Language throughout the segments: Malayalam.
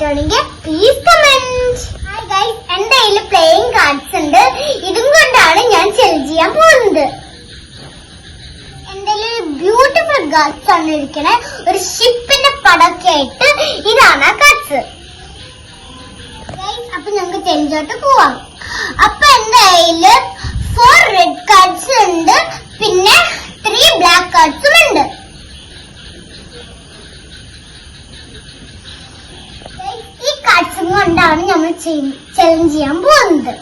പറ്റുവാണെങ്കിൽ പ്ലീസ് കമന്റ്. ഹായ് ഗൈസ്, എന്റെ കയ്യിൽ പ്ലേയിങ് കാർഡ്സ് ഉണ്ട്. ഇതും കൊണ്ടാണ് ഞാൻ ചലഞ്ച് ചെയ്യാൻ പോകുന്നത്. എന്റെ കയ്യിൽ ബ്യൂട്ടിഫുൾ കാർഡ്സ് ആണ് ഇരിക്കണേ. ഒരു ഷിപ്പിന്റെ പടമൊക്കെ ആയിട്ട് ഇതാണ് ആ കാർഡ്സ്. അപ്പൊ ഞങ്ങൾക്ക് ചലഞ്ചോട്ട് പോവാം. അപ്പൊ എന്റെ കയ്യില് 4 റെഡ് കാർഡ്സ് ഉണ്ട്, പിന്നെ 3 ബ്ലാക്ക് കാർഡ്സും ഉണ്ട്. ഈ കാർഡ്സും കൊണ്ടാണ് നമ്മൾ ചലഞ്ച് ചെയ്യാൻ പോകുന്നത്.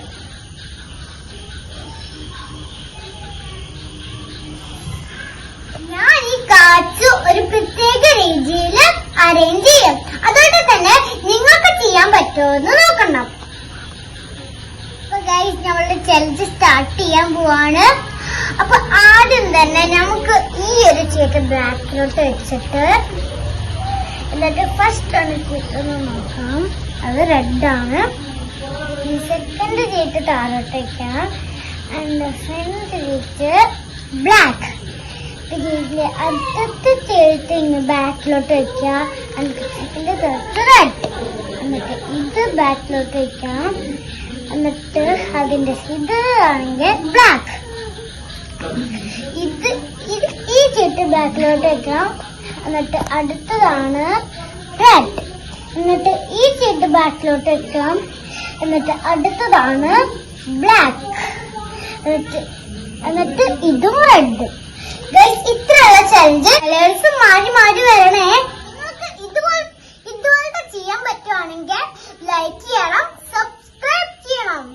ഞാൻ ഈ കാർഡ്സ് ഒരു പ്രത്യേക രീതിയിൽ അറേഞ്ച് ചെയ്യും. അതുകൊണ്ട് തന്നെ നിങ്ങൾക്ക് ചെയ്യാൻ പറ്റുമോ എന്ന് നോക്കണം. അപ്പൊ ഗൈസ്, നമ്മളുടെ ചലഞ്ച് സ്റ്റാർട്ട് ചെയ്യാൻ പോവാണ്. അപ്പൊ ആദ്യം തന്നെ നമുക്ക് ഈ ഒരു ചീട്ട് ബ്ലാക്കിലോട്ട് വെച്ചിട്ട് എന്നിട്ട് ഫസ്റ്റ് ആണ് ചീട്ടൊന്ന് നോക്കാം. അത് റെഡാണ്. ഈ സെക്കൻഡ് ചീട്ട് താഴോട്ട് വയ്ക്കാം. ആൻഡ് ഫ്രണ്ട് ചീട്ട് ബ്ലാക്ക്. ഇതിലെ അടുത്ത ചേർത്ത് ഇങ്ങനെ ബാക്കിലോട്ട് വെക്കാം. Second third red. എന്നിട്ട് ഇത് ബാക്കിലോട്ട് വെക്കാം. എന്നിട്ട് അതിന്റെ ഇത് ആണെങ്കിൽ ബ്ലാക്ക്. ഈ ചീട്ട് ബാക്കിലോട്ട് വെക്കാം. എന്നിട്ട് അടുത്തതാണ് റെഡ്. എന്നിട്ട് ഈ ചീട്ട് ബാക്കിലോട്ട് വെക്കാം. എന്നിട്ട് അടുത്തതാണ് ബ്ലാക്ക്. എന്നിട്ട് ഇതും റെഡ്. ഗൈസ്, ഇത്രയുള്ള ചലഞ്ച് കളേഴ്സ് മാറി മാറി വരണേ. നിങ്ങൾക്ക് ഇതുപോലത്തെ ചെയ്യാൻ പറ്റുവാണെങ്കിൽ ലൈക്ക് ചെയ്യണം, സബ്സ്ക്രൈബ് ചെയ്യണം.